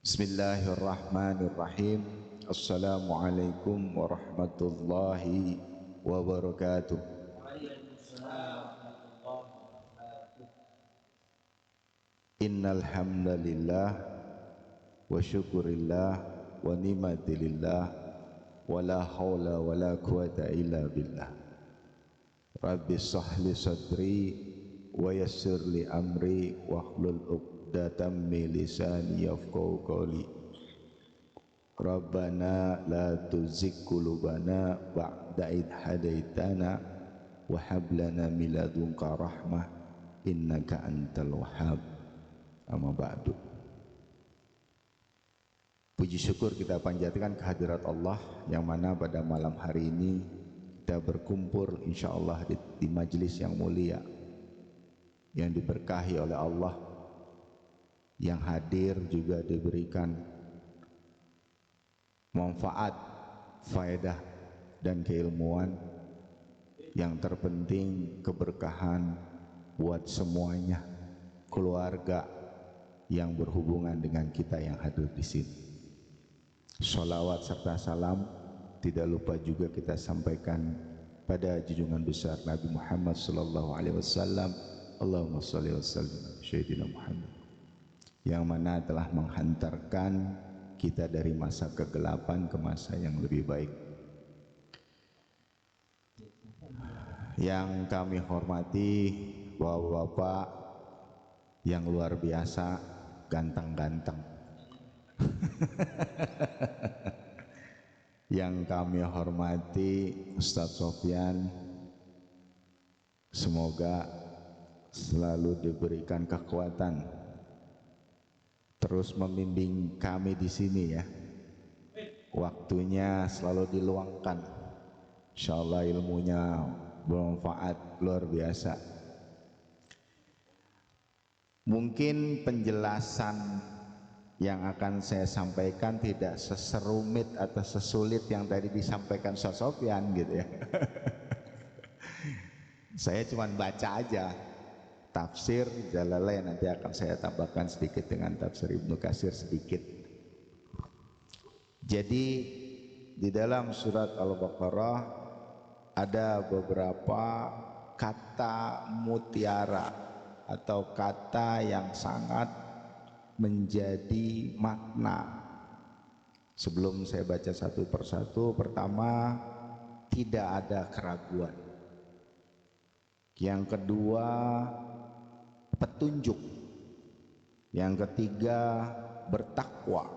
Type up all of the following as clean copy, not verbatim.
Bismillahirrahmanirrahim. Assalamualaikum warahmatullahi wabarakatuh. Innal hamdalillah wa syukurillah wa ni'matilillah wa la haula wa la quwata illa billah. Rabbi shrahli sadri wa yassir li amri wahlul 'uqdatam min lisani yafqahu qawli. Rabbana la tuzigh qulubana ba'da idh hadaitana wa hab lana min ladunka rahmah innaka antal wahhab. Amma ba'du. Puji syukur kita panjatkan kehadirat Allah yang mana pada malam hari ini kita berkumpul insyaallah di majelis yang mulia yang diberkahi oleh Allah, yang hadir juga diberikan manfaat, faedah dan keilmuan, yang terpenting keberkahan buat semuanya, keluarga yang berhubungan dengan kita yang hadir di sini. Sholawat serta salam tidak lupa juga kita sampaikan pada junjungan besar Nabi Muhammad sallallahu alaihi wasallam. Allahumma shalli wa sallim sayyidina Muhammad, yang mana telah menghantarkan kita dari masa kegelapan ke masa yang lebih baik. Yang kami hormati bapak-bapak yang luar biasa ganteng-ganteng, yang kami hormati Ustadz Sofyan, semoga selalu diberikan kekuatan terus membimbing kami di sini ya. Waktunya selalu diluangkan, insyaallah ilmunya bermanfaat luar biasa. Mungkin penjelasan yang akan saya sampaikan tidak seserumit atau sesulit yang tadi disampaikan Ustaz Sofyan gitu ya. Saya cuma baca aja tafsir Jalalain, nanti akan saya tambahkan sedikit dengan tafsir Ibnu Katsir sedikit. Jadi di dalam surat Al-Baqarah ada beberapa kata mutiara atau kata yang sangat menjadi makna. Sebelum saya baca satu persatu, pertama, tidak ada keraguan. Yang kedua, petunjuk. Yang ketiga, bertakwa.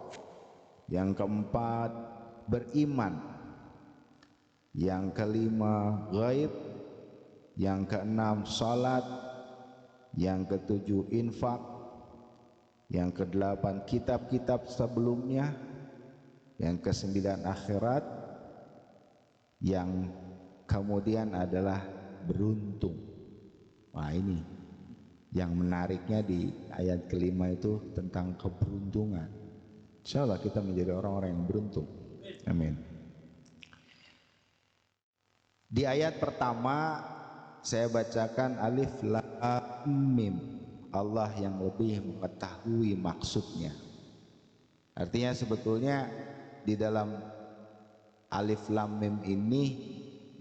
Yang keempat, beriman. Yang kelima, ghaib. Yang keenam, salat. Yang ketujuh, infak. Yang kedelapan, kitab-kitab sebelumnya. Yang kesembilan, akhirat. Yang kemudian adalah beruntung. Wah, ini yang menariknya di ayat kelima itu tentang keberuntungan. Insyaallah kita menjadi orang-orang yang beruntung. Amin. Di ayat pertama saya bacakan alif lam mim. Allah yang lebih mengetahui maksudnya. Artinya sebetulnya di dalam alif lam mim ini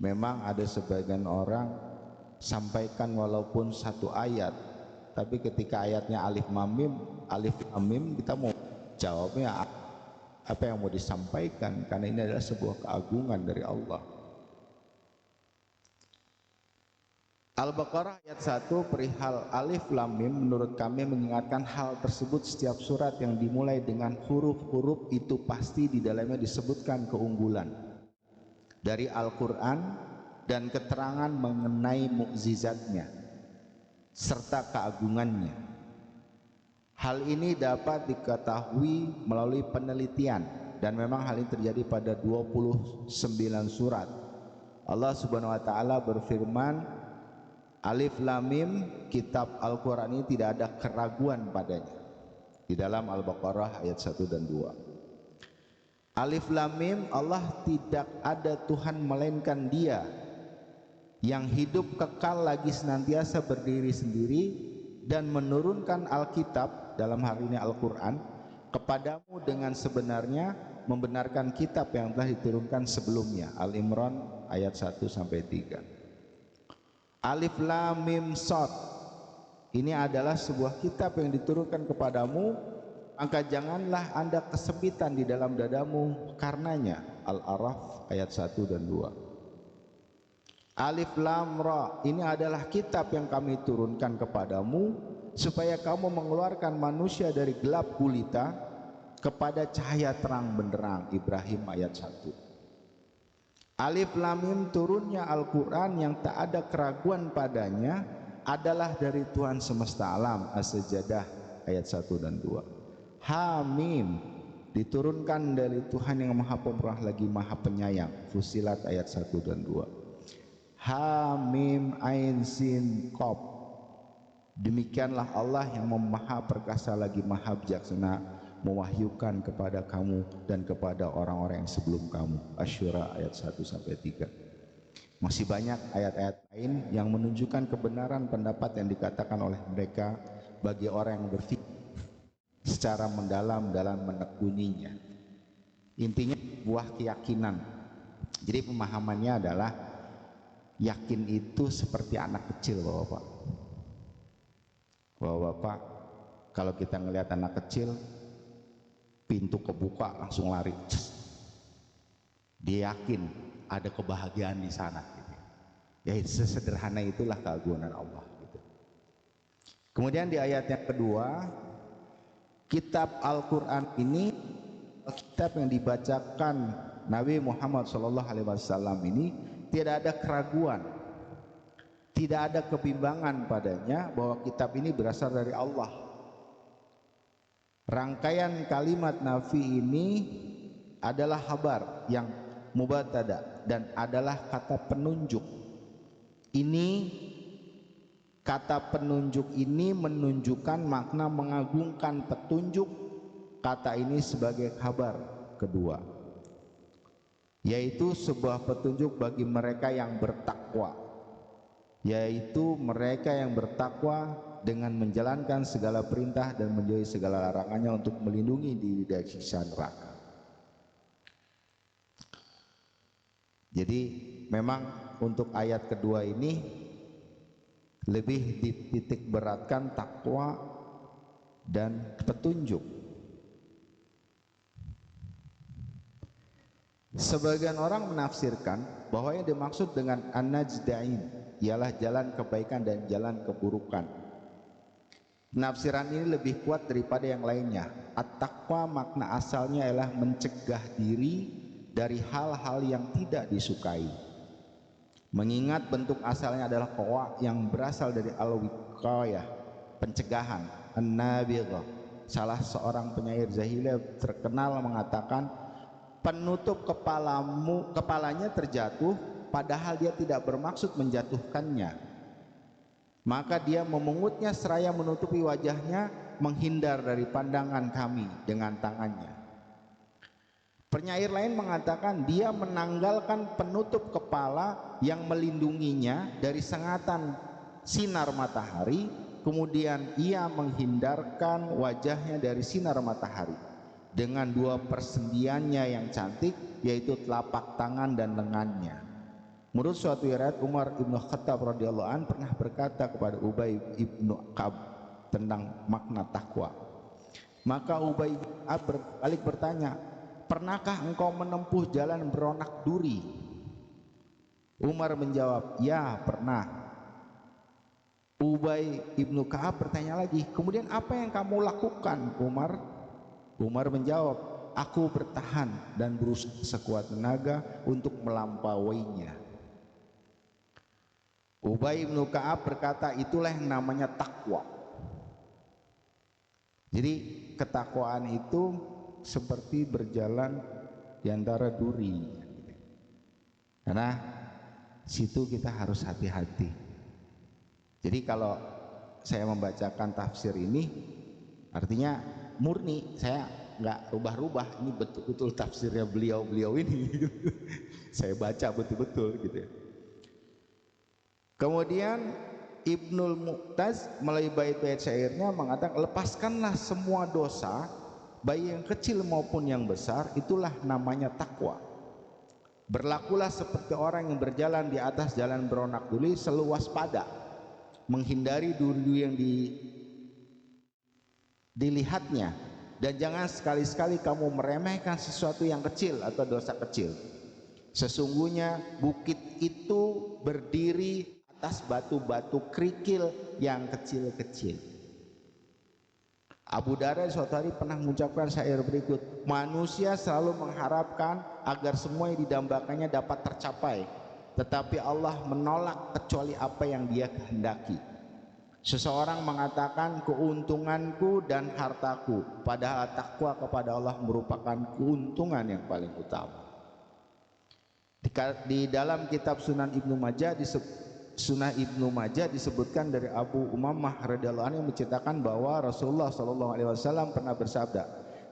memang ada sebagian orang sampaikan walaupun satu ayat, tapi ketika ayatnya alif lam mim kita mau jawabnya apa yang mau disampaikan, karena ini adalah sebuah keagungan dari Allah. Al-Baqarah ayat 1 perihal alif lam mim menurut kami mengingatkan hal tersebut. Setiap surat yang dimulai dengan huruf-huruf itu pasti di dalamnya disebutkan keunggulan dari Al-Quran dan keterangan mengenai mukjizatnya serta keagungannya. Hal ini dapat diketahui melalui penelitian, dan memang hal ini terjadi pada 29 surat. Allah Subhanahu wa taala berfirman, alif lam mim, kitab Al-Quran ini tidak ada keraguan padanya. Di dalam Al-Baqarah ayat 1 dan 2. Alif lam mim, Allah tidak ada Tuhan melainkan Dia yang hidup kekal lagi senantiasa berdiri sendiri dan menurunkan Alkitab, dalam hal ini Al-Quran, kepadamu dengan sebenarnya, membenarkan kitab yang telah diturunkan sebelumnya. Al-Imran ayat 1 sampai 3. Alif Lam Mim Shad, ini adalah sebuah kitab yang diturunkan kepadamu, maka janganlah Anda kesempitan di dalam dadamu karenanya. Al-A'raf ayat 1 dan 2. Alif Lam Ra, ini adalah kitab yang kami turunkan kepadamu supaya kamu mengeluarkan manusia dari gelap gulita kepada cahaya terang benderang. Ibrahim ayat 1. Alif Lam Mim, turunnya Al-Quran yang tak ada keraguan padanya adalah dari Tuhan semesta alam. As-Sajdah ayat 1 dan 2. Hamim, diturunkan dari Tuhan yang maha pemurah lagi maha penyayang. Fusilat ayat 1 dan 2. Hamim Ain Sin Qaf, demikianlah Allah yang maha perkasa lagi maha bijaksana mewahyukan kepada kamu dan kepada orang-orang yang sebelum kamu. Asy-Syura ayat 1 sampai 3. Masih banyak ayat-ayat lain yang menunjukkan kebenaran pendapat yang dikatakan oleh mereka bagi orang yang berpikir secara mendalam dalam menekuninya. Intinya buah keyakinan. Jadi pemahamannya adalah yakin itu seperti anak kecil, Bapak-bapak. Bapak-bapak, kalau kita ngelihat anak kecil, pintu kebuka langsung lari. Dia yakin ada kebahagiaan di sana. Gitu. Ya sesederhana itulah keagungan Allah. Gitu. Kemudian di ayat yang kedua, kitab Al-Quran ini, kitab yang dibacakan Nabi Muhammad SAW ini, tidak ada keraguan, tidak ada kebimbangan padanya bahwa kitab ini berasal dari Allah. Rangkaian kalimat nafi ini adalah khabar yang mubatada dan adalah kata penunjuk. Ini kata penunjuk ini menunjukkan makna mengagungkan petunjuk. Kata ini sebagai kabar kedua, yaitu sebuah petunjuk bagi mereka yang bertakwa, yaitu mereka yang bertakwa dengan menjalankan segala perintah dan menjauhi segala larangannya untuk melindungi diri dari siksa neraka. Jadi memang untuk ayat kedua ini lebih dititik beratkan takwa dan petunjuk. Sebagian orang menafsirkan bahwa yang dimaksud dengan an-najdain ialah jalan kebaikan dan jalan keburukan. Penafsiran ini lebih kuat daripada yang lainnya. At-taqwa makna asalnya ialah mencegah diri dari hal-hal yang tidak disukai. Mengingat bentuk asalnya adalah qawa yang berasal dari al-wiqayah, pencegahan. An-Nabighah, salah seorang penyair jahiliyah terkenal mengatakan, penutup kepalanya terjatuh padahal dia tidak bermaksud menjatuhkannya, maka dia memungutnya seraya menutupi wajahnya, menghindar dari pandangan kami dengan tangannya. Penyair lain mengatakan dia menanggalkan penutup kepala yang melindunginya dari sengatan sinar matahari, kemudian ia menghindarkan wajahnya dari sinar matahari dengan dua persendiannya yang cantik, yaitu telapak tangan dan lengannya. Menurut suatu riwayat, Umar ibn Khattab radhiyallahu an pernah berkata kepada Ubay ibn Ka'ab tentang makna takwa. Maka Ubay ibn Ka'ab berbalik bertanya, pernahkah engkau menempuh jalan beronak duri? Umar menjawab, ya pernah. Ubay ibn Ka'ab bertanya lagi, kemudian apa yang kamu lakukan, Umar? Umar menjawab, aku bertahan dan berusaha sekuat tenaga untuk melampauinya. Ubay bin Ka'ab berkata, itulah yang namanya takwa. Jadi ketakwaan itu seperti berjalan di antara duri. Karena situ kita harus hati-hati. Jadi kalau saya membacakan tafsir ini, artinya murni, saya nggak rubah-rubah, ini betul-betul tafsirnya beliau ini. Saya baca betul-betul gitu ya. Kemudian Ibnul Mu'taz melalui bait-bait syairnya mengatakan, lepaskanlah semua dosa baik yang kecil maupun yang besar, itulah namanya takwa. Berlakulah seperti orang yang berjalan di atas jalan beronak duri selalu waspada, menghindari duri-duri yang dilihatnya, dan jangan sekali-sekali kamu meremehkan sesuatu yang kecil atau dosa kecil. Sesungguhnya bukit itu berdiri atas batu-batu kerikil yang kecil-kecil. Abu Darda suatu hari pernah mengucapkan syair berikut, manusia selalu mengharapkan agar semua yang didambakannya dapat tercapai, tetapi Allah menolak kecuali apa yang Dia kehendaki. Seseorang mengatakan keuntunganku dan hartaku, padahal takwa kepada Allah merupakan keuntungan yang paling utama. Di dalam kitab Sunan Ibnu Majah disebutkan dari Abu Umamah radhiyallahu anhu yang menceritakan bahwa Rasulullah SAW pernah bersabda,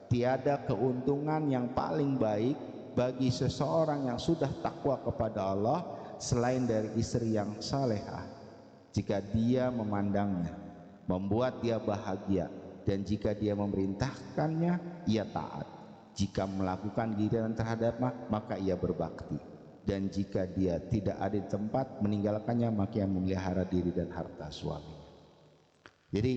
tiada keuntungan yang paling baik bagi seseorang yang sudah takwa kepada Allah selain dari istri yang salehah, jika dia memandangnya membuat dia bahagia, dan jika dia memerintahkannya ia taat, jika melakukan gigiran terhadapnya maka ia berbakti, dan jika dia tidak ada di tempat meninggalkannya maka ia memelihara diri dan harta suaminya. Jadi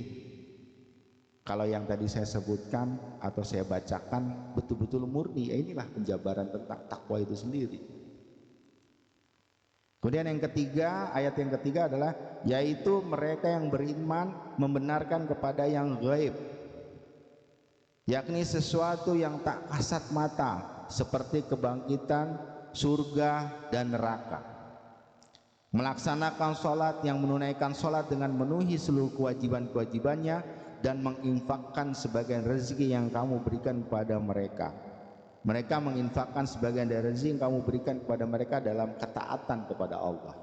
kalau yang tadi saya sebutkan atau saya bacakan betul-betul murni, inilah penjabaran tentang takwa itu sendiri. Kemudian yang ketiga, ayat yang ketiga adalah yaitu mereka yang beriman membenarkan kepada yang gaib, yakni sesuatu yang tak kasat mata seperti kebangkitan, surga dan neraka. Melaksanakan sholat, yang menunaikan sholat dengan memenuhi seluruh kewajiban-kewajibannya, dan menginfakkan sebagian rezeki yang kamu berikan kepada mereka. Mereka menginfakkan sebagian dari rezeki yang kamu berikan kepada mereka dalam ketaatan kepada Allah.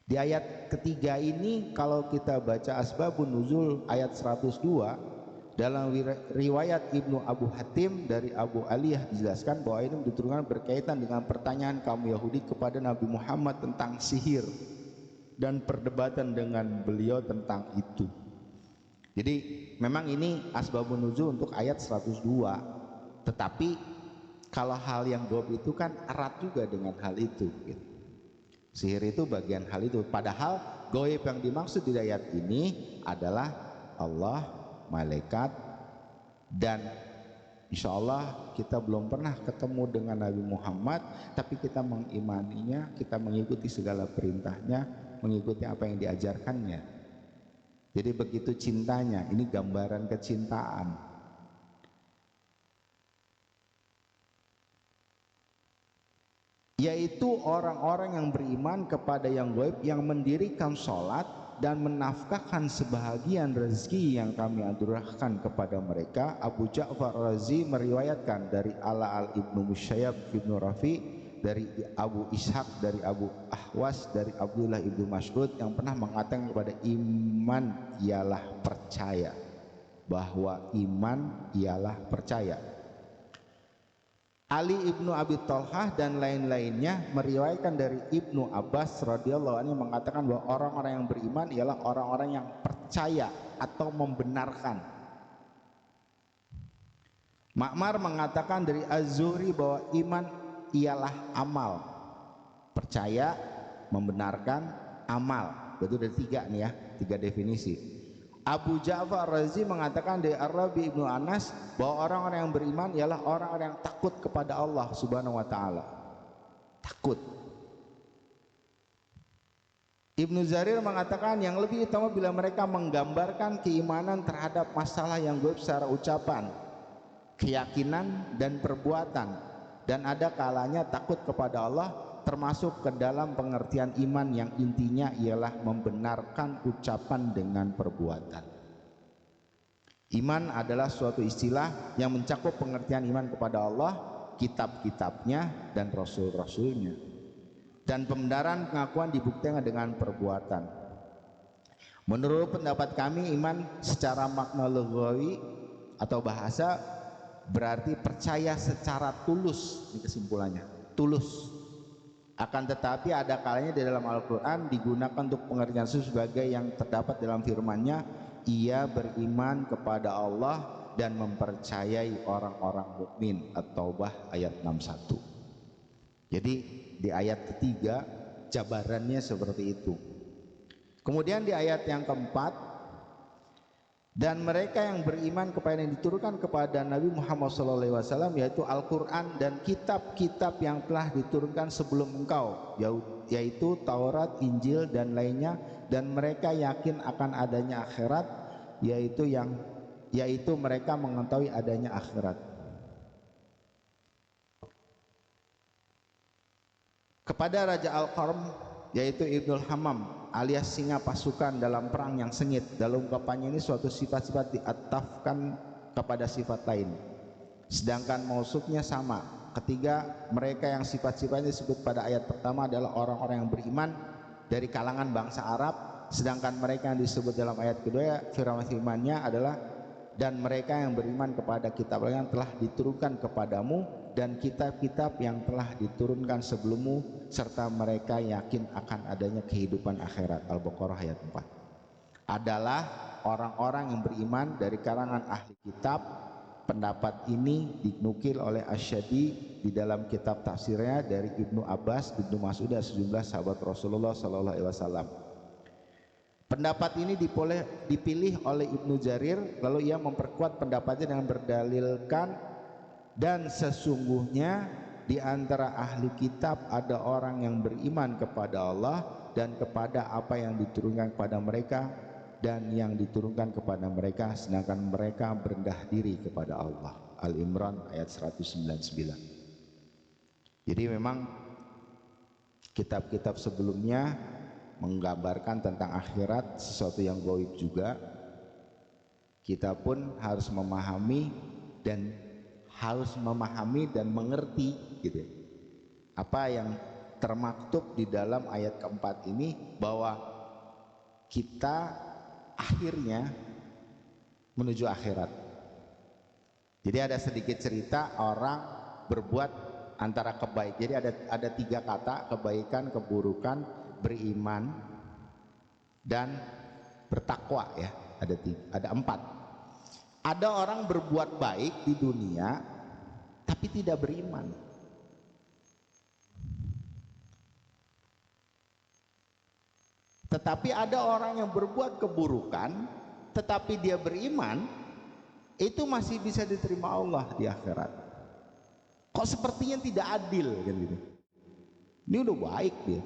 Di ayat ketiga ini kalau kita baca asbabun nuzul ayat 102, dalam riwayat Ibnu Abu Hatim dari Abu Aliyah dijelaskan bahwa ini diturunkan berkaitan dengan pertanyaan kaum Yahudi kepada Nabi Muhammad tentang sihir dan perdebatan dengan beliau tentang itu. Jadi memang ini asbabun nuzul untuk ayat 102. Tetapi kalau hal yang gaib itu kan erat juga dengan hal itu gitu. Sihir itu bagian hal itu, padahal gaib yang dimaksud di ayat ini adalah Allah, malaikat, dan insya Allah kita belum pernah ketemu dengan Nabi Muhammad, tapi kita mengimaninya, kita mengikuti segala perintahnya, mengikuti apa yang diajarkannya. Jadi begitu cintanya, ini gambaran kecintaan. Yaitu orang-orang yang beriman kepada yang gaib, yang mendirikan sholat dan menafkahkan sebahagian rezeki yang kami anugerahkan kepada mereka. Abu Ja'far Razi meriwayatkan dari Ala Ibnu Musayyab Ibnu Rafi, dari Abu Ishaq, dari Abu Ahwas, dari Abdullah Ibnu Mas'ud yang pernah mengatakan kepada iman ialah percaya, bahwa iman ialah percaya. Ali ibnu Abi Thalhah dan lain-lainnya meriwayatkan dari Ibnu Abbas radhiyallahu anhu mengatakan bahwa orang-orang yang beriman ialah orang-orang yang percaya atau membenarkan. Ma'mar mengatakan dari Az-Zuhri bahwa iman ialah amal. Percaya, membenarkan, amal. Itu ada tiga nih ya, tiga definisi. Abu Ja'far Razi mengatakan dari Ar-Rabi Ibnu Anas bahwa orang-orang yang beriman ialah orang-orang yang takut kepada Allah Subhanahu wa taala. Takut. Ibnu Zarir mengatakan yang lebih utama bila mereka menggambarkan keimanan terhadap masalah yang gaib secara ucapan, keyakinan dan perbuatan, dan ada kalanya takut kepada Allah termasuk ke dalam pengertian iman yang intinya ialah membenarkan ucapan dengan perbuatan. Iman adalah suatu istilah yang mencakup pengertian iman kepada Allah, kitab-kitabnya dan rasul-rasulnya, dan pembenaran pengakuan dibuktikan dengan perbuatan. Menurut pendapat kami, iman secara makna lughawi atau bahasa berarti percaya secara tulus. Ini kesimpulannya, tulus. Akan tetapi ada kalanya di dalam Al-Quran digunakan untuk pengertian sebagai yang terdapat dalam firman-Nya, ia beriman kepada Allah dan mempercayai orang-orang mukmin. At-Taubah ayat 61. Jadi di ayat ketiga jabarannya seperti itu. Kemudian di ayat yang keempat, dan mereka yang beriman kepada yang diturunkan kepada Nabi Muhammad SAW, yaitu Al-Quran dan kitab-kitab yang telah diturunkan sebelum engkau, yaitu Taurat, Injil dan lainnya, dan mereka yakin akan adanya akhirat, yaitu mereka mengetahui adanya akhirat. Kepada Raja Al-Qarm, yaitu Ibnul Hammam alias singa pasukan dalam perang yang sengit, dalam ungkapannya ini suatu sifat-sifat diatafkan kepada sifat lain, sedangkan mausufnya sama. Ketiga, mereka yang sifat-sifatnya disebut pada ayat pertama adalah orang-orang yang beriman dari kalangan bangsa Arab, sedangkan mereka yang disebut dalam ayat kedua firman-firmannya adalah dan mereka yang beriman kepada kitab yang telah diturunkan kepadamu dan kitab-kitab yang telah diturunkan sebelummu, serta mereka yakin akan adanya kehidupan akhirat. Al-Baqarah ayat 4. Adalah orang-orang yang beriman dari kalangan ahli kitab. Pendapat ini dinukil oleh Asy-Syadi di dalam kitab tafsirnya dari Ibnu Abbas, Ibnu Mas'ud dan sejumlah sahabat Rasulullah SAW. Pendapat ini dipilih oleh Ibnu Jarir, lalu ia memperkuat pendapatnya dengan berdalilkan, dan sesungguhnya di antara ahli kitab ada orang yang beriman kepada Allah dan kepada apa yang diturunkan kepada mereka dan yang diturunkan kepada mereka, sedangkan mereka berendah diri kepada Allah. Al-Imran ayat 199. Jadi memang kitab-kitab sebelumnya menggambarkan tentang akhirat, sesuatu yang gaib juga. Kita pun harus memahami dan mengerti gitu, apa yang termaktub di dalam ayat keempat ini, bahwa kita akhirnya menuju akhirat. Jadi ada sedikit cerita orang berbuat antara kebaikan. Jadi ada tiga kata: kebaikan, keburukan, beriman, dan bertakwa ya. Ada empat. Ada orang berbuat baik di dunia tapi tidak beriman. Tetapi ada orang yang berbuat keburukan tetapi dia beriman, itu masih bisa diterima Allah di akhirat. Kok sepertinya tidak adil kan gitu. Ini udah baik dia,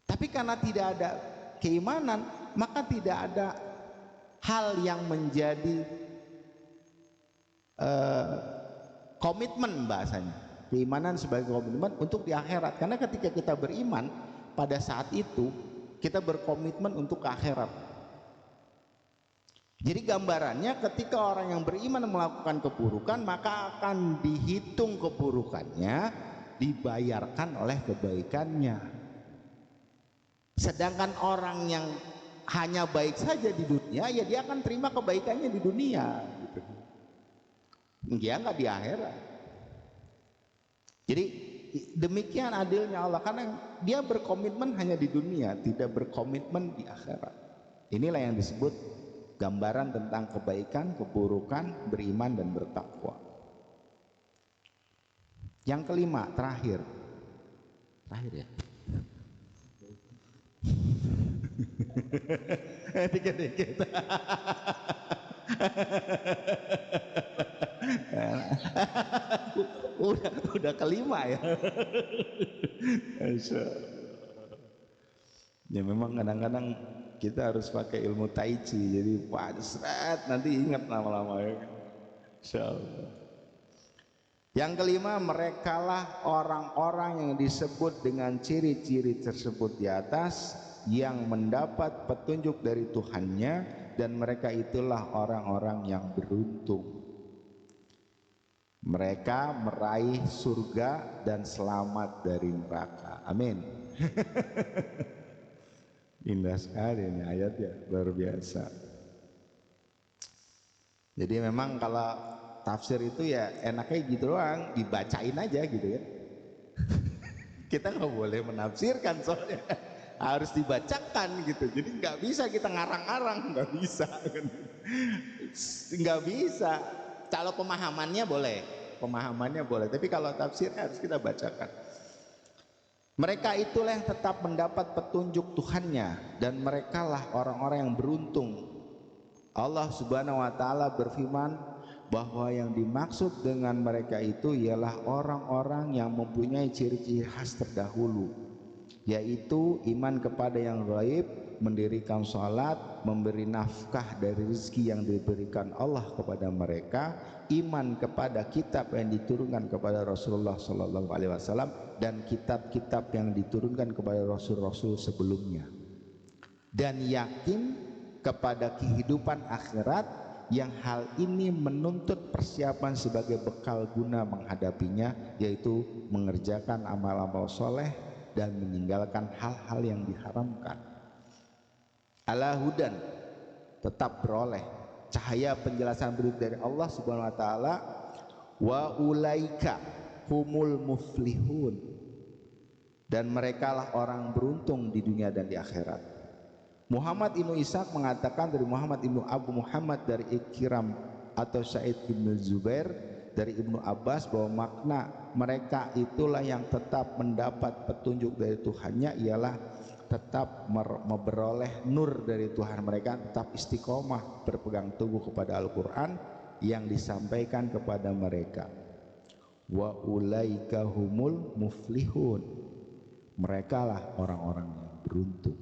tapi karena tidak ada keimanan, maka tidak ada hal yang menjadi komitmen, bahasanya keimanan sebagai komitmen untuk di akhirat. Karena ketika kita beriman, pada saat itu kita berkomitmen untuk ke akhirat. Jadi gambarannya, ketika orang yang beriman melakukan keburukan, maka akan dihitung keburukannya, dibayarkan oleh kebaikannya. Sedangkan orang yang hanya baik saja di dunia, ya dia akan terima kebaikannya di dunia gitu. Dia nggak di akhirat. Jadi demikian adilnya Allah, karena dia berkomitmen hanya di dunia, tidak berkomitmen di akhirat. Inilah yang disebut gambaran tentang kebaikan, keburukan, beriman dan bertakwa. Yang kelima, terakhir ya. Dikit-dikit. udah kelima ya. Ya memang kadang-kadang kita harus pakai ilmu tai chi, jadi seret nanti ingat lama-lama ya. Insyaallah. Yang kelima, merekalah orang-orang yang disebut dengan ciri-ciri tersebut di atas, yang mendapat petunjuk dari Tuhannya, dan mereka itulah orang-orang yang beruntung. Mereka meraih surga dan selamat dari neraka. Amin. Indah sekali ini ayat ya, luar biasa. Jadi memang kalau tafsir itu ya enaknya gitu doang, dibacain aja gitu ya. Kita nggak boleh menafsirkan soalnya, harus dibacakan gitu. Jadi nggak bisa kita ngarang-ngarang, nggak bisa kan. Nggak bisa. Kalau pemahamannya boleh, tapi kalau tafsirnya harus kita bacakan. Mereka itulah yang tetap mendapat petunjuk Tuhannya, dan merekalah orang-orang yang beruntung. Allah Subhanahu wa taala berfirman bahwa yang dimaksud dengan mereka itu ialah orang-orang yang mempunyai ciri-ciri khas terdahulu, yaitu iman kepada yang gaib, mendirikan sholat, memberi nafkah dari rezeki yang diberikan Allah kepada mereka, iman kepada kitab yang diturunkan kepada Rasulullah SAW dan kitab-kitab yang diturunkan kepada Rasul-Rasul sebelumnya, dan yakin kepada kehidupan akhirat yang hal ini menuntut persiapan sebagai bekal guna menghadapinya, yaitu mengerjakan amal-amal soleh dan meninggalkan hal-hal yang diharamkan. Ala hudan, tetap beroleh cahaya penjelasan berita dari Allah Subhanahu wa taala. Wa ulaika humul muflihun, dan merekalah orang beruntung di dunia dan di akhirat. Muhammad ibnu Ishaq mengatakan dari Muhammad ibnu Abu Muhammad dari Ikram atau Sa'id ibnu Zubair dari Ibnu Abbas bahwa makna mereka itulah yang tetap mendapat petunjuk dari Tuhannya ialah tetap memperoleh nur dari Tuhan mereka, tetap istiqomah berpegang teguh kepada Al-Quran yang disampaikan kepada mereka. Wa ulaika humul muflihun, merekalah orang-orang yang beruntung,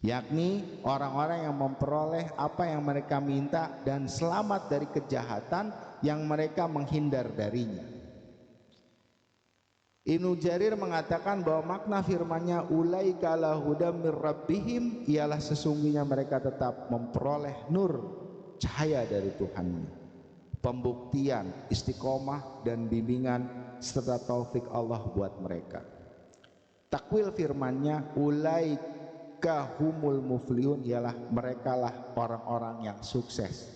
yakni orang-orang yang memperoleh apa yang mereka minta dan selamat dari kejahatan yang mereka menghindar darinya. Ibnu Jarir mengatakan bahwa makna firman-Nya ulaika ala hudam mir rabbihim ialah sesungguhnya mereka tetap memperoleh nur, cahaya dari Tuhan, pembuktian, istiqomah dan bimbingan serta taufik Allah buat mereka. Takwil firman-Nya ulaika humul muflihun ialah merekalah orang-orang yang sukses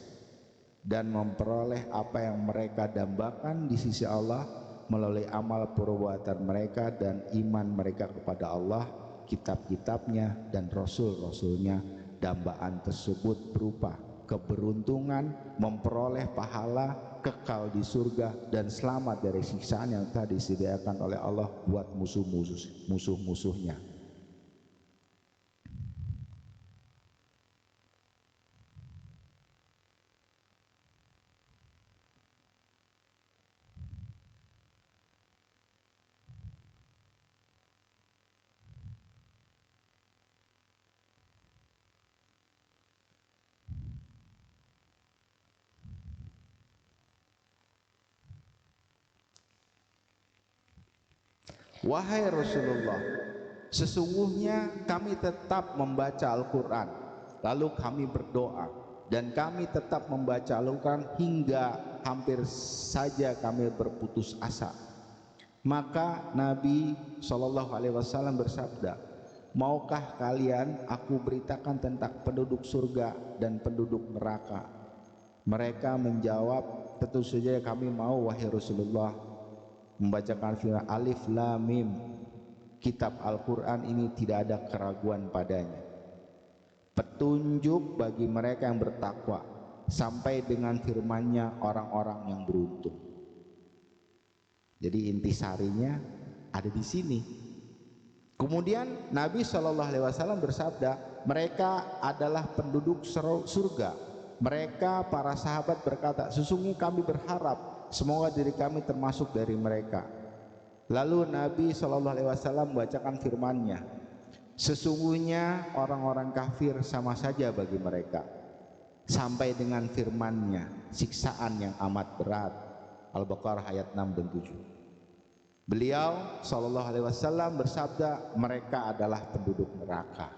dan memperoleh apa yang mereka dambakan di sisi Allah melalui amal perbuatan mereka dan iman mereka kepada Allah, kitab-kitabnya dan rasul-rasulnya. Dambaan tersebut berupa keberuntungan, memperoleh pahala, kekal di surga dan selamat dari siksaan yang telah disediakan oleh Allah buat musuh-musuhnya. Wahai Rasulullah, sesungguhnya kami tetap membaca Al-Quran, lalu kami berdoa, dan kami tetap membaca Al-Quran hingga hampir saja kami berputus asa. Maka Nabi SAW bersabda, maukah kalian aku beritakan tentang penduduk surga dan penduduk neraka? Mereka menjawab, tentu saja kami mau wahai Rasulullah. Membacakan firman Alif Lam Mim, kitab Al-Quran ini tidak ada keraguan padanya, petunjuk bagi mereka yang bertakwa, sampai dengan firman-Nya orang-orang yang beruntung. Jadi intisarinya ada di sini. Kemudian Nabi SAW bersabda, mereka adalah penduduk surga. Mereka para sahabat berkata, sesungguhnya kami berharap semoga diri kami termasuk dari mereka. Lalu Nabi SAW membacakan firman-Nya, sesungguhnya orang-orang kafir sama saja bagi mereka, sampai dengan firman-Nya, siksaan yang amat berat. Al-Baqarah ayat 6 dan 7. Beliau SAW bersabda, mereka adalah penduduk neraka.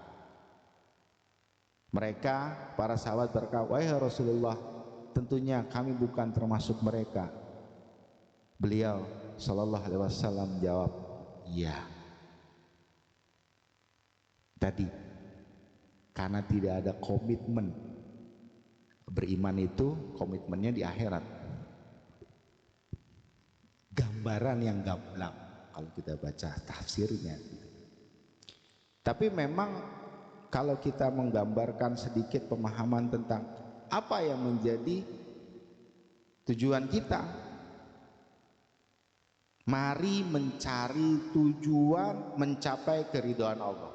Mereka para sahabat berkata, wahai Rasulullah, tentunya kami bukan termasuk mereka. Beliau SAW jawab, iya. Tadi karena tidak ada komitmen. Beriman itu komitmennya di akhirat. Gambaran yang gamblang kalau kita baca tafsirnya. Tapi memang kalau kita menggambarkan sedikit pemahaman tentang Apa yang menjadi tujuan kita? Mari mencari tujuan mencapai keridhaan Allah.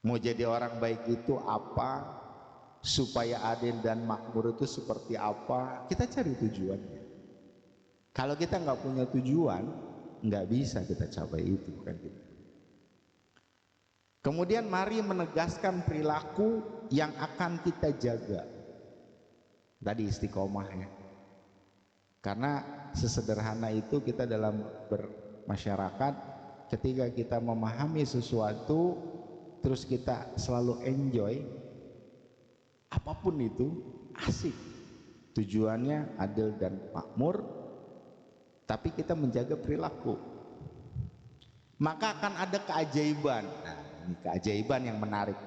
Mau jadi orang baik itu apa? Supaya adil dan makmur itu seperti apa? Kita cari tujuannya. Kalau kita nggak punya tujuan, nggak bisa kita capai itu, kan gitu. Kemudian mari menegaskan perilaku yang akan kita jaga. Tadi istiqomah ya. Karena sesederhana itu kita dalam bermasyarakat, ketika kita memahami sesuatu terus kita selalu enjoy, apapun itu asik, tujuannya adil dan makmur, tapi kita menjaga perilaku, maka akan ada keajaiban. Nah, ini keajaiban yang menarik.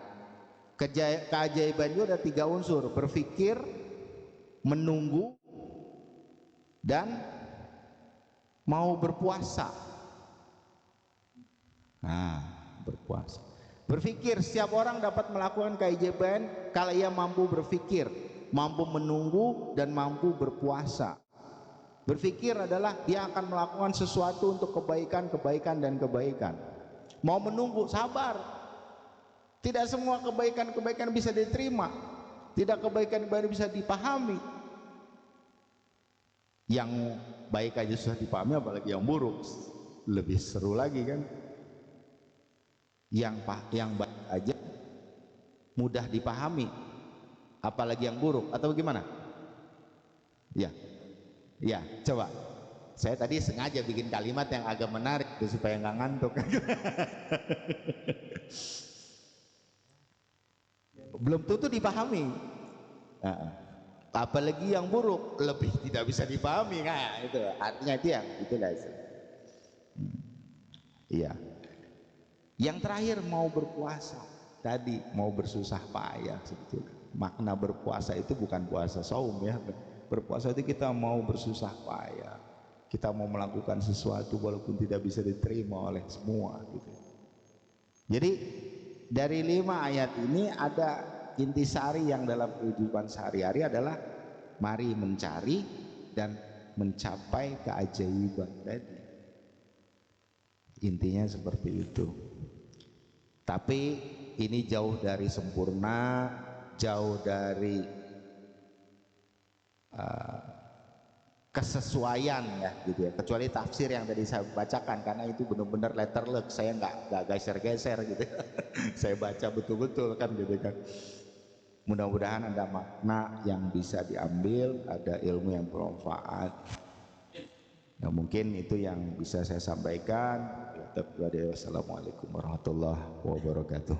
Keajaiban itu ada 3 unsur: berpikir, menunggu, dan mau berpuasa. Nah, berpuasa. Berpikir, setiap orang dapat melakukan keajaiban kalau ia mampu berpikir, mampu menunggu, dan mampu berpuasa. Berpikir adalah dia akan melakukan sesuatu untuk kebaikan dan kebaikan. Mau menunggu, sabar. Tidak semua kebaikan bisa diterima, tidak kebaikan bisa dipahami. Yang baik aja susah dipahami, apalagi yang buruk lebih seru lagi kan. Yang baik aja mudah dipahami, apalagi yang buruk, atau bagaimana? Ya, coba. Saya tadi sengaja bikin kalimat yang agak menarik supaya nggak ngantuk. Belum tentu dipahami. Apalagi yang buruk lebih tidak bisa dipahami. Nah, itu artinya itu yang itulah. Iya. Yang terakhir, mau berpuasa. Tadi mau bersusah payah sebetulnya. Makna berpuasa itu bukan puasa saum ya. Berpuasa itu kita mau bersusah payah. Kita mau melakukan sesuatu walaupun tidak bisa diterima oleh semua gitu. Jadi dari 5 ayat ini ada intisari yang dalam kehidupan sehari-hari adalah mari mencari dan mencapai keajaiban tadi. Intinya seperti itu. Tapi ini jauh dari sempurna, jauh dari kesesuaian ya gitu ya, kecuali tafsir yang tadi saya bacakan, karena itu benar-benar letter luck, saya nggak geser-geser gitu. Saya baca betul-betul kan gitu kan. Mudah-mudahan ada makna yang bisa diambil, ada ilmu yang bermanfaat. Nah, mungkin itu yang bisa saya sampaikan. Wassalamualaikum warahmatullahi wabarakatuh.